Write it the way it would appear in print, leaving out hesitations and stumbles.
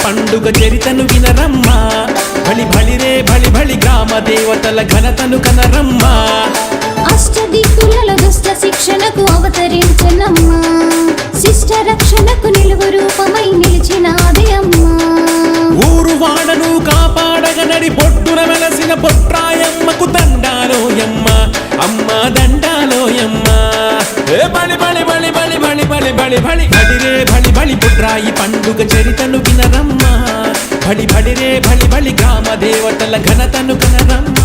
పండుగ చరితను వినరమ్మా బలి బలిరే బలి బలి గ్రామ దేవతల ఘనతను కనరమ్మా అష్టదిక్కులలో దుష్ట శిక్షణకు అవతరించనమ్మా శిష్ట రక్షణకు నిలువు రూపమై నిలిచినాది అమ్మా ఊరు వాడను కాపాడగనడి పొట్టున వెలసిన పొట్రాయమ్మకు దండాలోయమ్మ అమ్మ దండాలోయమ్మ బలి బలి బలి బలి బలి బలి బలి బలి బలిరే బలి బలి పొట్రాయి పండుగ చరితను వినరమ్మా బలి బలిరే బలి బలి గ్రామ దేవతల ఘనతను కనరమ్మ